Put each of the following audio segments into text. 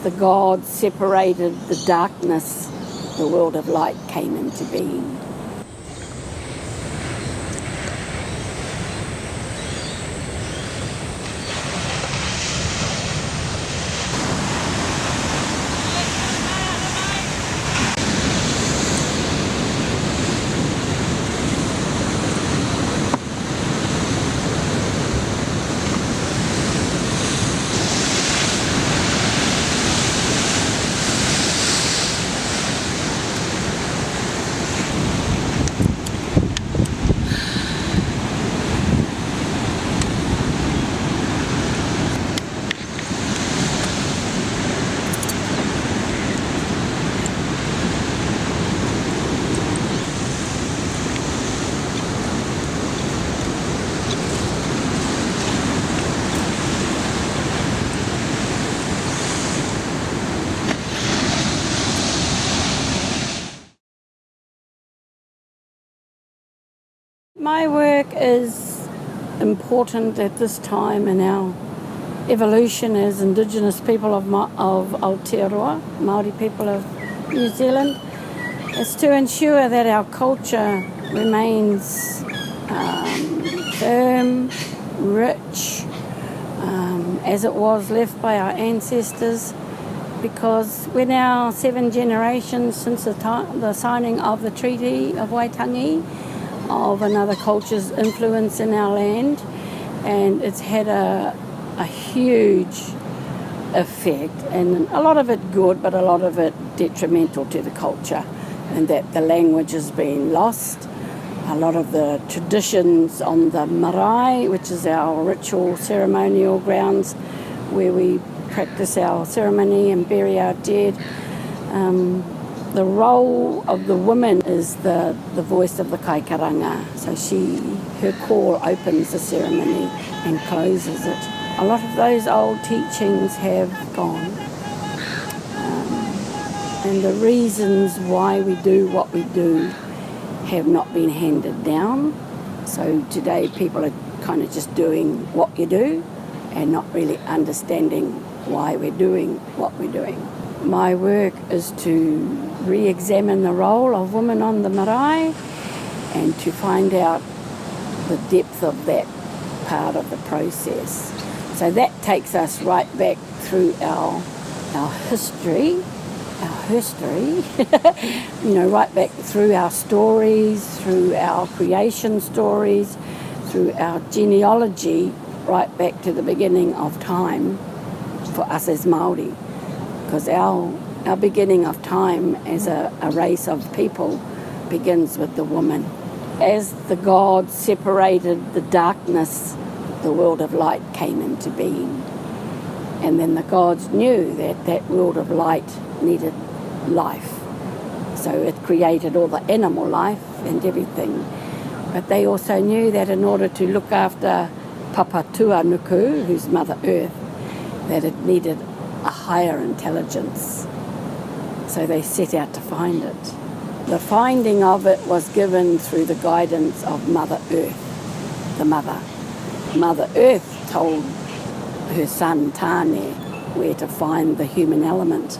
the gods separated the darkness, the world of light came into being. My work is important at this time in our evolution as Indigenous people of Aotearoa, Māori people of New Zealand, is to ensure that our culture remains firm, rich, as it was left by our ancestors, because we're now 7 generations since the signing of the Treaty of Waitangi, of another culture's influence in our land, and it's had a huge effect, and a lot of it good, but a lot of it detrimental to the culture, and that the language has been lost. A lot of the traditions on the marae, which is our ritual ceremonial grounds where we practice our ceremony and bury our dead. The role of the woman is the voice of the kaikaranga. So her call opens the ceremony and closes it. A lot of those old teachings have gone. And the reasons why we do what we do have not been handed down. So today people are kind of just doing what you do and not really understanding why we're doing what we're doing. My work is to re-examine the role of women on the marae and to find out the depth of that part of the process. So that takes us right back through our history, right back through our stories, through our creation stories, through our genealogy, right back to the beginning of time for us as Māori. Because our beginning of time as a race of people begins with the woman. As the gods separated the darkness, the world of light came into being. And then the gods knew that world of light needed life. So it created all the animal life and everything. But they also knew that in order to look after Papa Tuanuku, who's Mother Earth, that it needed a higher intelligence. So they set out to find it. The finding of it was given through the guidance of Mother Earth, the mother. Mother Earth told her son Tāne where to find the human element,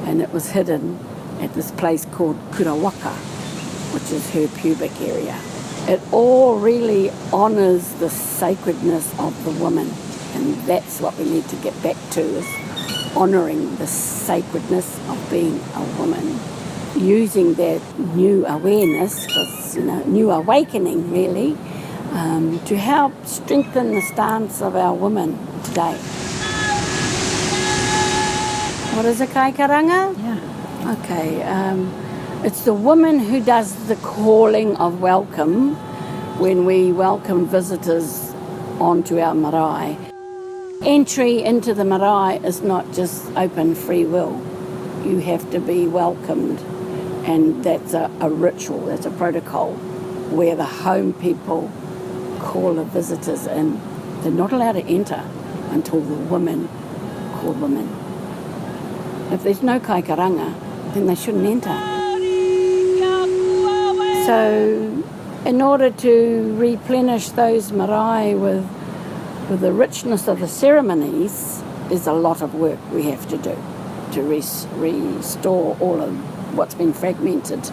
and it was hidden at this place called Kurawaka, which is her pubic area. It all really honours the sacredness of the woman, and that's what we need to get back to, is honouring the sacredness of being a woman, using that new awareness, because, new awakening really, to help strengthen the stance of our women today. What is a kaikaranga? Yeah. Okay, it's the woman who does the calling of welcome when we welcome visitors onto our marae. Entry into the marae is not just open free will. You have to be welcomed, and that's a ritual, that's a protocol where the home people call the visitors in. They're not allowed to enter until the women call them in. If there's no kaikaranga, then they shouldn't enter. So in order to replenish those marae with the richness of the ceremonies, is a lot of work we have to do. to restore all of what's been fragmented.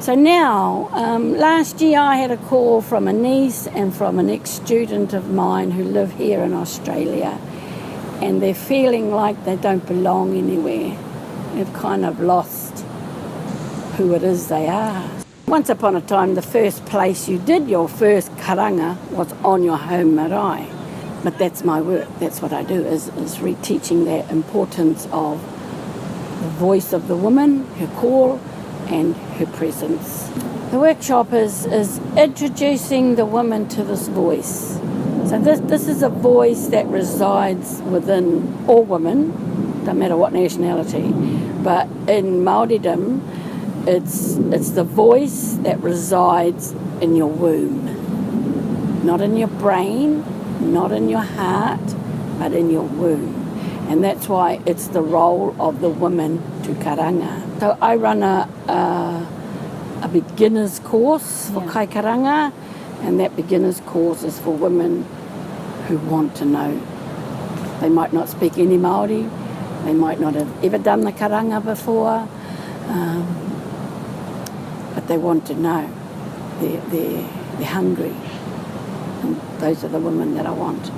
So now, last year I had a call from a niece and from an ex-student of mine who live here in Australia, and they're feeling like they don't belong anywhere. They've kind of lost who it is they are. Once upon a time, the first place you did your first karanga was on your home marae. But that's my work. That's what I do, is reteaching that importance of the voice of the woman, her call, and her presence. The workshop is introducing the woman to this voice. So this is a voice that resides within all women, no matter what nationality. But in Māoridom, it's the voice that resides in your womb. Not in your brain, not in your heart, but in your womb. And that's why it's the role of the woman to karanga. So I run a beginner's course for kai karanga, and that beginner's course is for women who want to know. They might not speak any Māori, they might not have ever done the karanga before, but they want to know. They're hungry, and those are the women that I want.